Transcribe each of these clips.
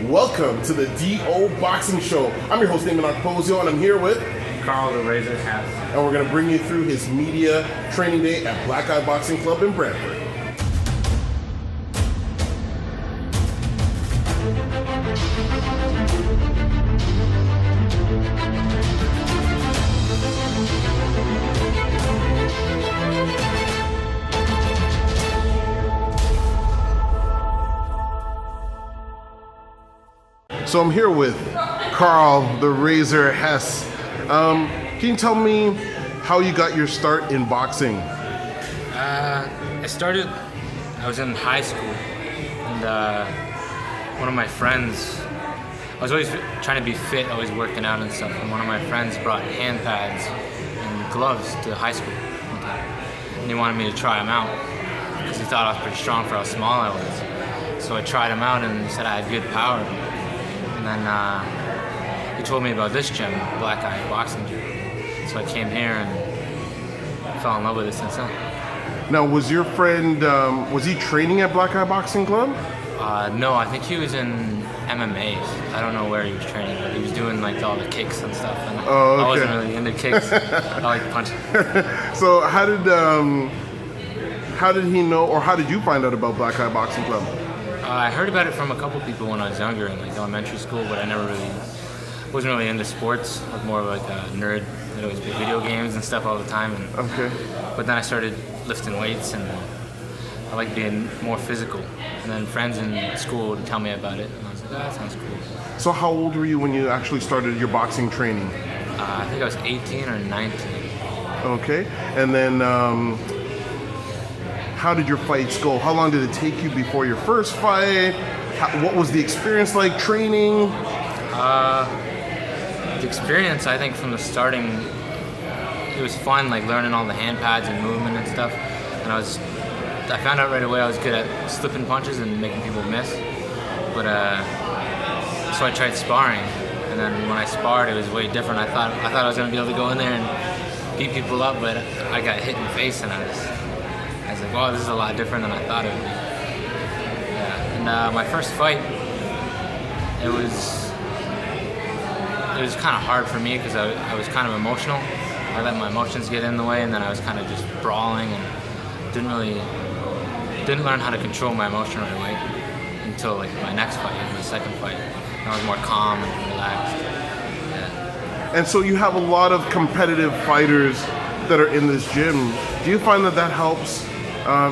Welcome to the DO Boxing Show. I'm your host, Dameon Okposio, and I'm here with Karl Hess. And we're going to bring you through his media training day at Blackeye Boxing Club in Brantford. So I'm here with Karl the Razor Hess. Can you tell me how you got your start in boxing? I was in high school, and one of my friends, I was always trying to be fit, always working out and stuff, and one of my friends brought hand pads and gloves to high school one time, and he wanted me to try them out, because he thought I was pretty strong for how small I was. So I tried them out, and he said I had good power. And then he told me about this gym, Blackeye Boxing Gym. So I came here and fell in love with it since then. Now, was your friend, was he training at Blackeye Boxing Club? No, I think he was in MMA. I don't know where he was training, but he was doing like all the kicks and stuff. And I wasn't really into kicks. I like punching. So how did he know, or how did you find out about Blackeye Boxing Club? I heard about it from a couple people when I was younger in like elementary school, but I wasn't really into sports. I was more of like a nerd. I'd always play video games and stuff all the time. But then I started lifting weights, and I like being more physical. And then friends in school would tell me about it, and I was like, oh, that sounds cool. So how old were you when you actually started your boxing training? I think I was 18 or 19. Okay, and then how did your fights go? How long did it take you before your first fight? What was the experience like training? The experience, I think, from the starting, it was fun, like learning all the hand pads and movement and stuff. And I found out right away I was good at slipping punches and making people miss. But so I tried sparring, and then when I sparred, it was way different. I thought I was gonna be able to go in there and beat people up, but I got hit in the face, and I was like, wow, this is a lot different than I thought it would be. Yeah. And my first fight, it was kind of hard for me because I was kind of emotional. I let my emotions get in the way, and then I was kind of just brawling and didn't learn how to control my emotion right away until like my next fight, my second fight. And I was more calm and relaxed. Yeah. And so you have a lot of competitive fighters that are in this gym. Do you find that helps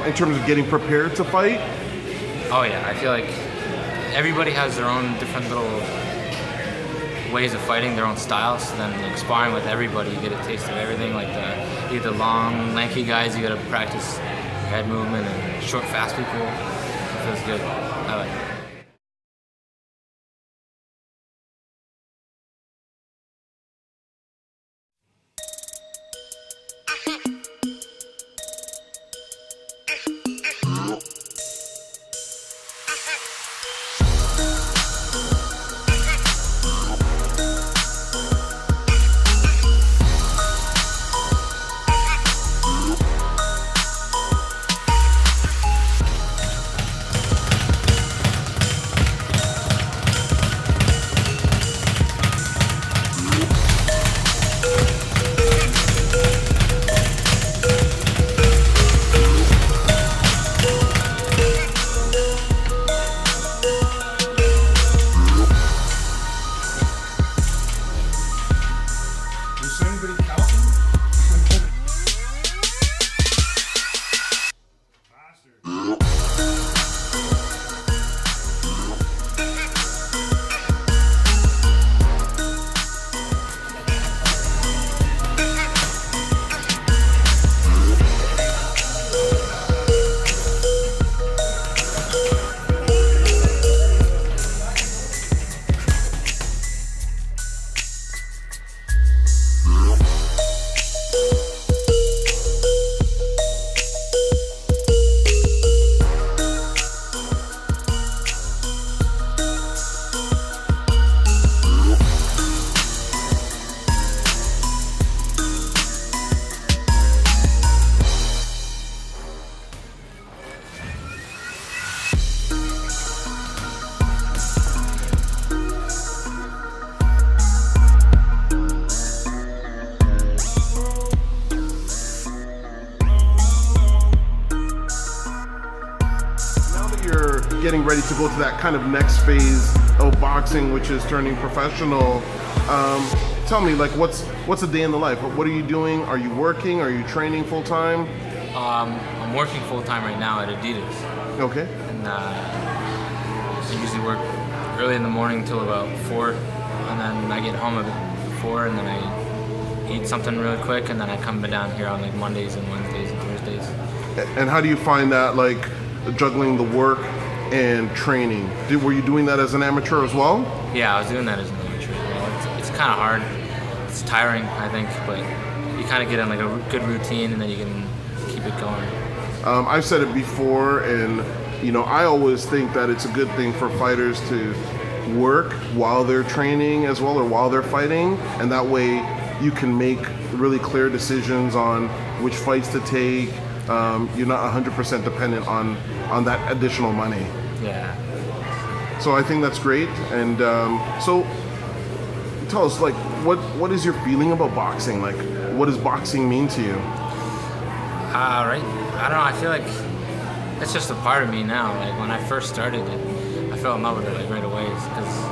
in terms of getting prepared to fight? Oh yeah, I feel like everybody has their own different little ways of fighting, their own styles. So then like sparring with everybody, you get a taste of everything. Like the long, lanky guys, you got to practice head movement, and short, fast people. It feels good. I like it. getting ready to go to that kind of next phase of boxing, which is turning professional. Tell me, like, what's a day in the life? What are you doing? Are you working? Are you training full time? I'm working full time right now at Adidas. Okay. And I usually work early in the morning till about 4, and then I get home a bit before, and then I eat something really quick, and then I come down here on like Mondays and Wednesdays and Thursdays. And how do you find that, like, juggling the work and training? Were you doing that as an amateur as well? Yeah, I was doing that as an amateur. It's kind of hard. It's tiring, I think, but you kind of get in like a good routine, and then you can keep it going. I've said it before, and I always think that it's a good thing for fighters to work while they're training as well, or while they're fighting, and that way you can make really clear decisions on which fights to take. You're not 100% dependent on that additional money. Yeah. So I think that's great. And so tell us, like, what is your feeling about boxing? Like, what does boxing mean to you? Right. I don't know. I feel like it's just a part of me now. Like, when I first started it, I fell in love with it like right away, because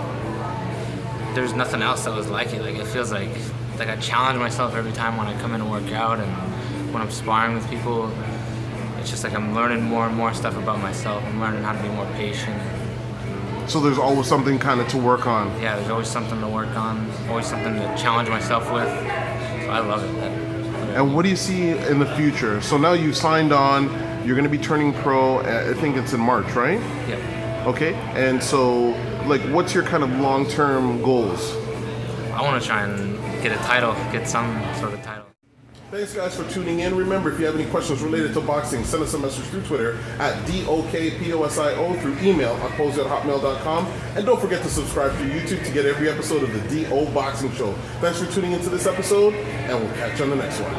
there's nothing else that was like it. Like, it feels like I challenge myself every time when I come in and work out, and when I'm sparring with people. It's just like I'm learning more and more stuff about myself. I'm learning how to be more patient. So there's always something kind of to work on. Yeah, there's always something to work on, always something to challenge myself with. So I love it. And what do you see in the future? So now you've signed on, you're going to be turning pro, I think it's in March, right? Yep. Okay, and so, like, what's your kind of long-term goals? I want to try and get a title, get some sort of title. Thanks, guys, for tuning in. Remember, if you have any questions related to boxing, send us a message through Twitter at DOKPOSIO, through email okposio@hotmail.com. And don't forget to subscribe to YouTube to get every episode of the DO Boxing Show. Thanks for tuning into this episode, and we'll catch you on the next one.